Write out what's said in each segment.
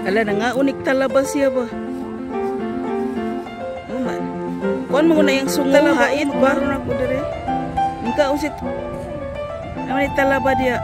Ala na nga, unik talaba siya ba? Kuan mo na yung sungo, hait ba? Ron ako dire. Ningka usit. Naman talaba dia.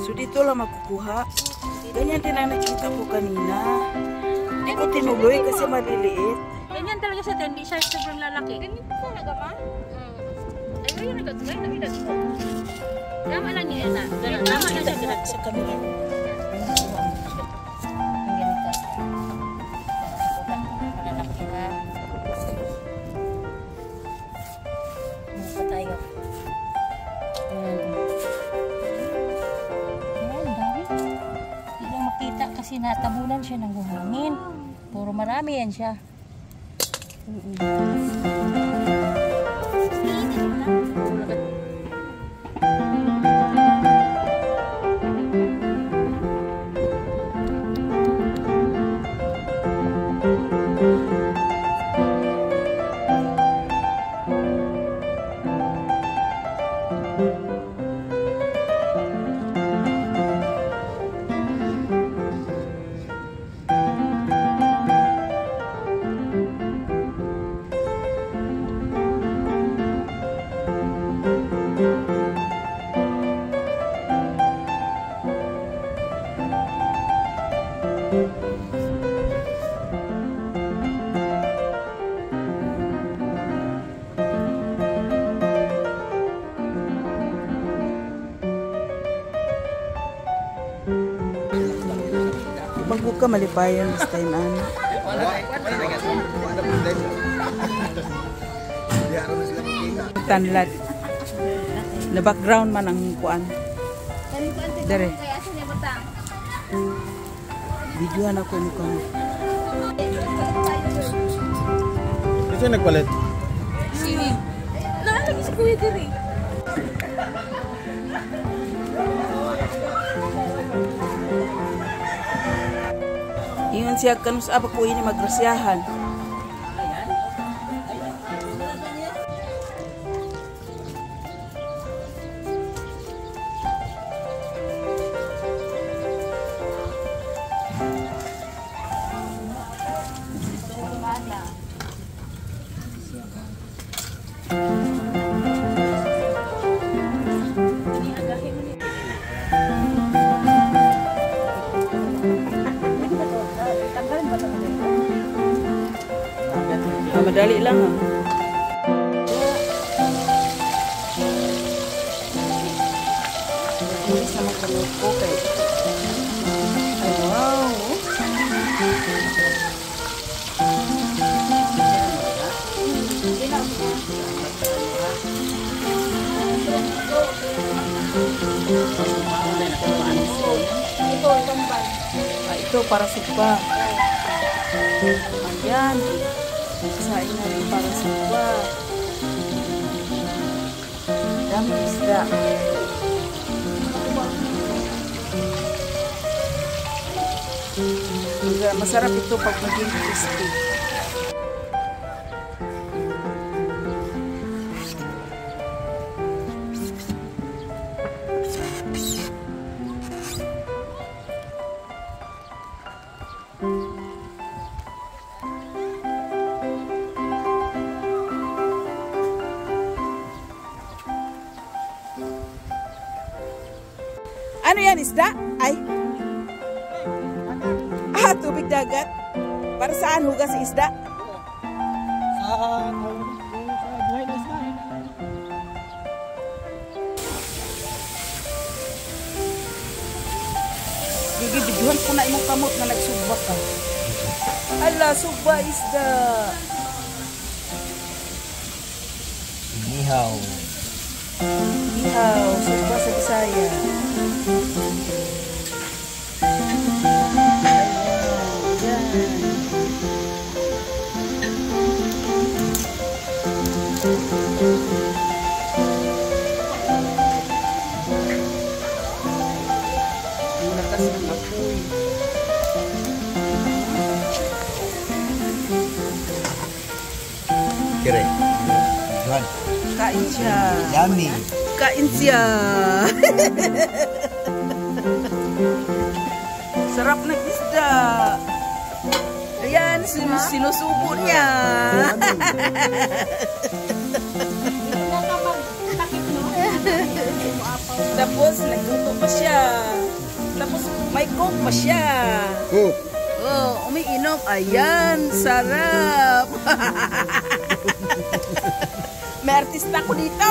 So dito lang magkukuha. Ganyan din ang nakita ko kanina. Hindi ko tinuloy kasi maliliit. Ganyan talaga siya, hindi siya sobrang lalaki. Ganyan po na gama? Ay, ganyan na gagawin. Nakita dito. Tama lang niya na. Tama lang siya sa kamera. Ang ganito. Malalaki na. Masa tayo. Kasi natabunan siya ng buhangin. Puro marami yan siya. Bago ka malipayan this time an. Tanlad. Na background man ang kuan. Dere. Videoan ako ni ko. Ito nagpalit. Sini. Naalagi si Kuya diri. Ingon siya kanus apa ko ini magrasyahan. Madali lang ah. Ini sama keluarga kay. Ay wow. Ito para sukba. Ayan. Sain na rin para sa iba. Dami isda. Masarap ito pag maging crispy. Ano yan, isda? Ay. Tubig dagat. Para saan hugas isda? Sa buhay na isda. Gigibidyohan ko na imong kamot na nagsugba ka. Ala, sugba isda. Nihaw. Ihaw, sugba sa Bisaya. Ang lakas ng apoy. Kire. Juan. Kain siya. Yummy. Kain siya. Sarap ng isda. Ayan, sinusubo niya. Tapos, nagluto pa siya. Tapos, may coke pa siya. Cook. Oh, umiinom. Ayan, sarap. May artista ko dito.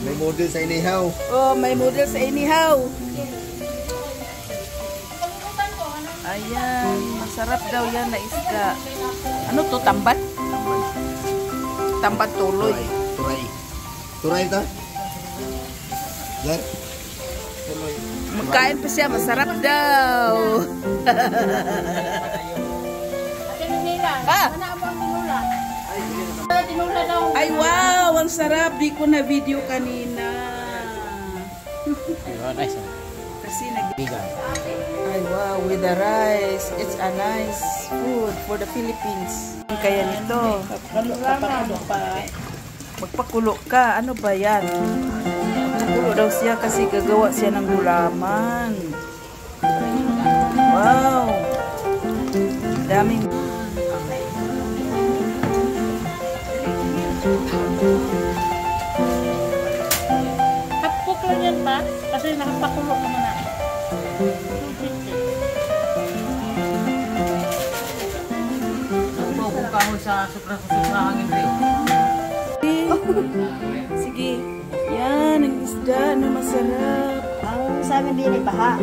May model sa inihaw. Oh, may model sa inihaw. Ayan, masarap daw yan na isda. Ano to, tambat? Tambat tuloy. Turay. Turay ta? Yan. Tuloy. Magkain pa siya, masarap daw. Ah! Ay, wow, ang sarap. Di ko na video kanina. Nice. Kasi ay, wow, with the rice. It's a nice food for the Philippines. Kaya nito. Magpakulo ka. Ano ba yan? Magpakulo daw siya kasi gagawa siya ng gulaman. Wow. Daming. Hapok lang yan pa, kasi nakapakulo naman na. Kung kahoy sa hangin rin. Sige. Yan, ang isda na masarap. Ang sa amin din ay baha.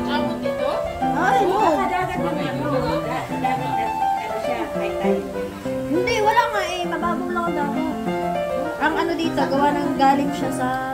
Abot dito? Ay, no. Hindi, wala nga eh. Mababaw lang ang dagat. Ang ano dito, gawa ng galing siya sa